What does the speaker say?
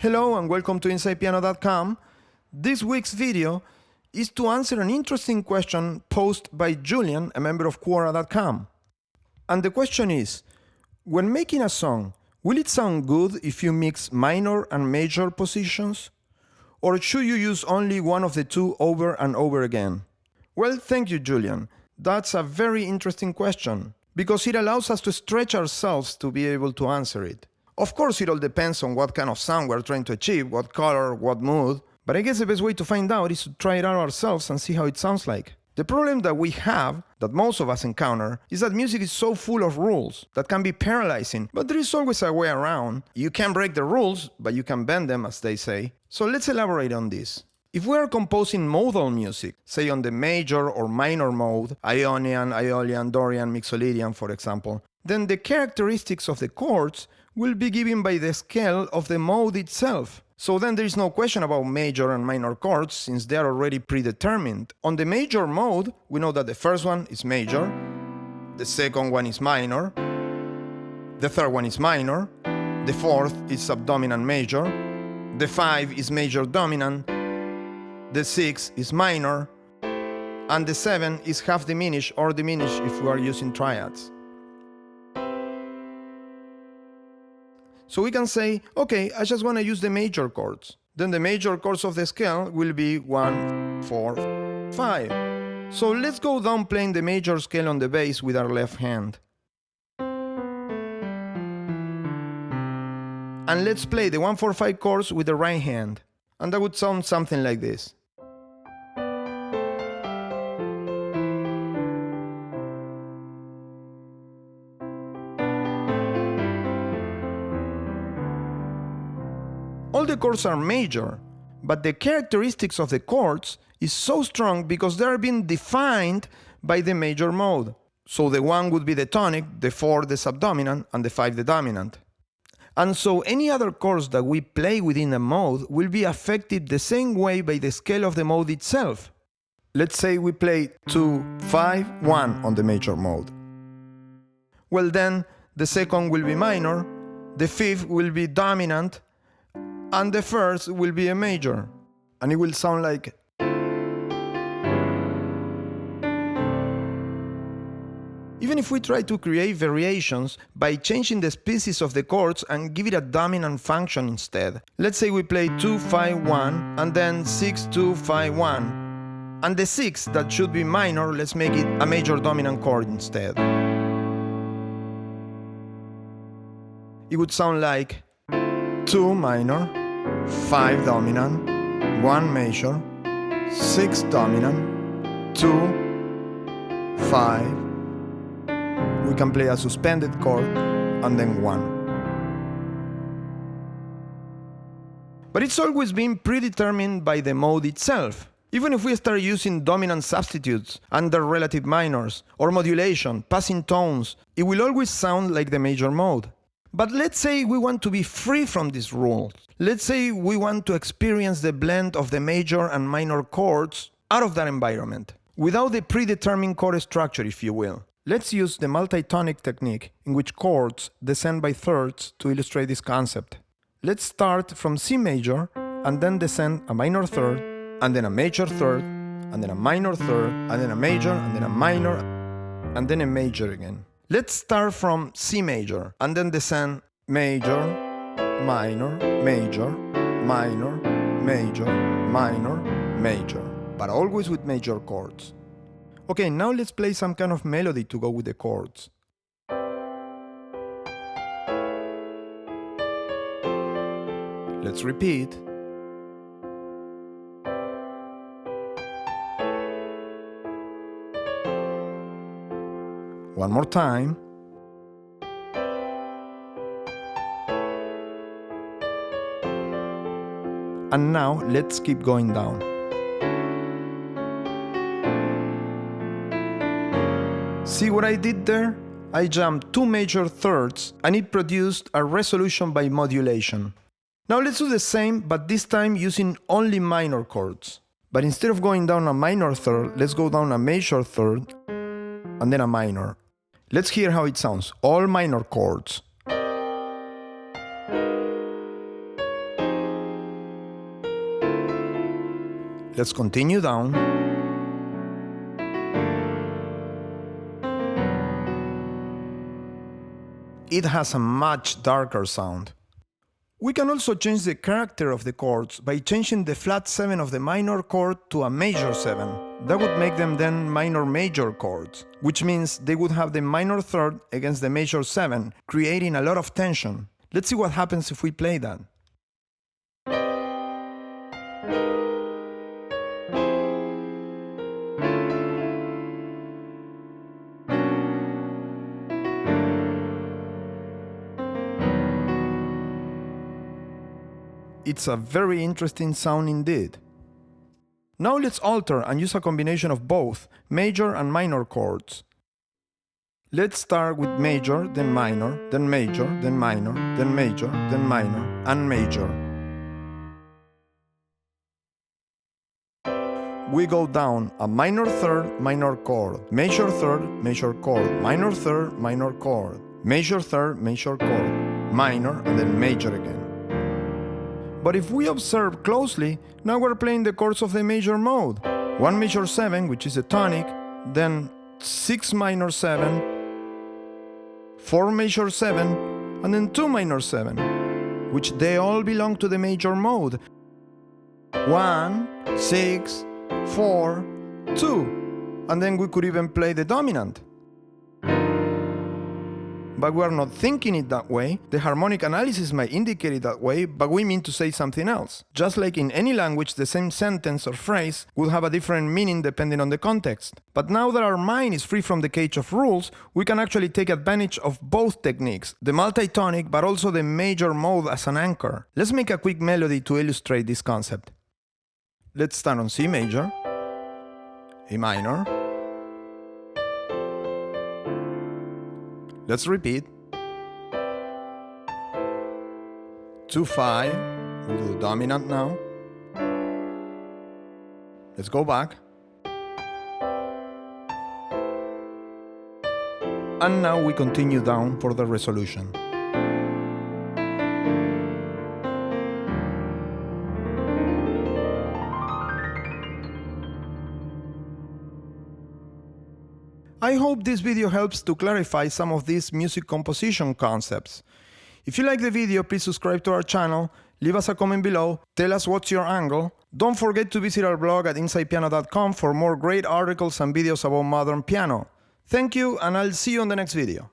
Hello and welcome to InsidePiano.com. This week's video is to answer an interesting question posed by Julian, a member of Chord.com. And the question is, when making a song, will it sound good if you mix minor and major positions? Or should you use only one of the two over and over again? Well, thank you, Julian. That's a very interesting question, because it allows us to stretch ourselves to be able to answer it. Of course, it all depends on what kind of sound we're trying to achieve, what color, what mood, but I guess the best way to find out is to try it out ourselves and see how it sounds like. The problem that we have, that most of us encounter, is that music is so full of rules that can be paralyzing, but there is always a way around. You can break the rules, but you can bend them, as they say. So let's elaborate on this. If we are composing modal music, say on the major or minor mode, Ionian, Aeolian, Dorian, Mixolydian, for example, then the characteristics of the chords will be given by the scale of the mode itself. So then there is no question about major and minor chords, since they are already predetermined. On the major mode, we know that the first one is major, the second one is minor, the third one is minor, the fourth is subdominant major, the 5 is major dominant, the 6 is minor, and the 7 is half diminished or diminished if we are using triads. So we can say, okay, I just want to use the major chords. Then the major chords of the scale will be 1, 4, 5. So let's go down playing the major scale on the bass with our left hand. And let's play the 1, 4, 5 chords with the right hand. And that would sound something like this. All the chords are major, but the characteristics of the chords is so strong because they are being defined by the major mode. So the 1 would be the tonic, the 4 the subdominant, and the 5 the dominant. And so any other chords that we play within a mode will be affected the same way by the scale of the mode itself. Let's say we play 2, 5, 1 on the major mode. Well, then the second will be minor, the fifth will be dominant, and the first will be a major, and it will sound like. Even if we try to create variations by changing the species of the chords and give it a dominant function instead. Let's say we play 2, 5, 1, and then 6, 2, 5, 1. And the 6 that should be minor, let's make it a major dominant chord instead. It would sound like 2 minor, 5 dominant, 1 major, 6 dominant, 2, 5. We can play a suspended chord and then 1. But it's always been predetermined by the mode itself. Even if we start using dominant substitutes under relative minors or modulation, passing tones, it will always sound like the major mode. But let's say we want to be free from these rules. Let's say we want to experience the blend of the major and minor chords out of that environment, without the predetermined chord structure, if you will. Let's use the Multi-Tonic technique, in which chords descend by thirds, to illustrate this concept. Let's start from C major, and then descend a minor third, and then a major third, and then a minor third, and then a major, and then a minor, and then a major again. Let's start from C major, and then descend major, minor, major, minor, major, minor, major, but always with major chords. Okay, now let's play some kind of melody to go with the chords. Let's repeat. One more time. And now let's keep going down. See what I did there? I jumped 2 major thirds and it produced a resolution by modulation. Now let's do the same, but this time using only minor chords. But instead of going down a minor third, let's go down a major third and then a minor. Let's hear how it sounds, all minor chords. Let's continue down. It has a much darker sound. We can also change the character of the chords by changing the flat 7 of the minor chord to a major 7. That would make them then minor-major chords, which means they would have the minor third against the major 7, creating a lot of tension. Let's see what happens if we play that. It's a very interesting sound indeed. Now let's alter and use a combination of both major and minor chords. Let's start with major, then minor, then major, then minor, then major, then minor, and major. We go down a minor third, minor chord, major third, major chord, minor third, minor chord, major third, major chord, minor, and then major again. But if we observe closely, now we're playing the chords of the major mode. 1 major 7, which is a tonic, then 6 minor 7, 4 major 7, and then 2 minor 7, which they all belong to the major mode. 1, 6, 4, 2, and then we could even play the dominant. But we are not thinking it that way. The harmonic analysis might indicate it that way, but we mean to say something else. Just like in any language, the same sentence or phrase will have a different meaning depending on the context. But now that our mind is free from the cage of rules, we can actually take advantage of both techniques, the multi-tonic but also the major mode as an anchor. Let's make a quick melody to illustrate this concept. Let's start on C major, A minor. Let's repeat. 2, 5. We'll do the dominant now. Let's go back. And now we continue down for the resolution. I hope this video helps to clarify some of these music composition concepts. If you like the video, please subscribe to our channel, leave us a comment below, tell us what's your angle. Don't forget to visit our blog at insidepiano.com for more great articles and videos about modern piano. Thank you, and I'll see you on the next video.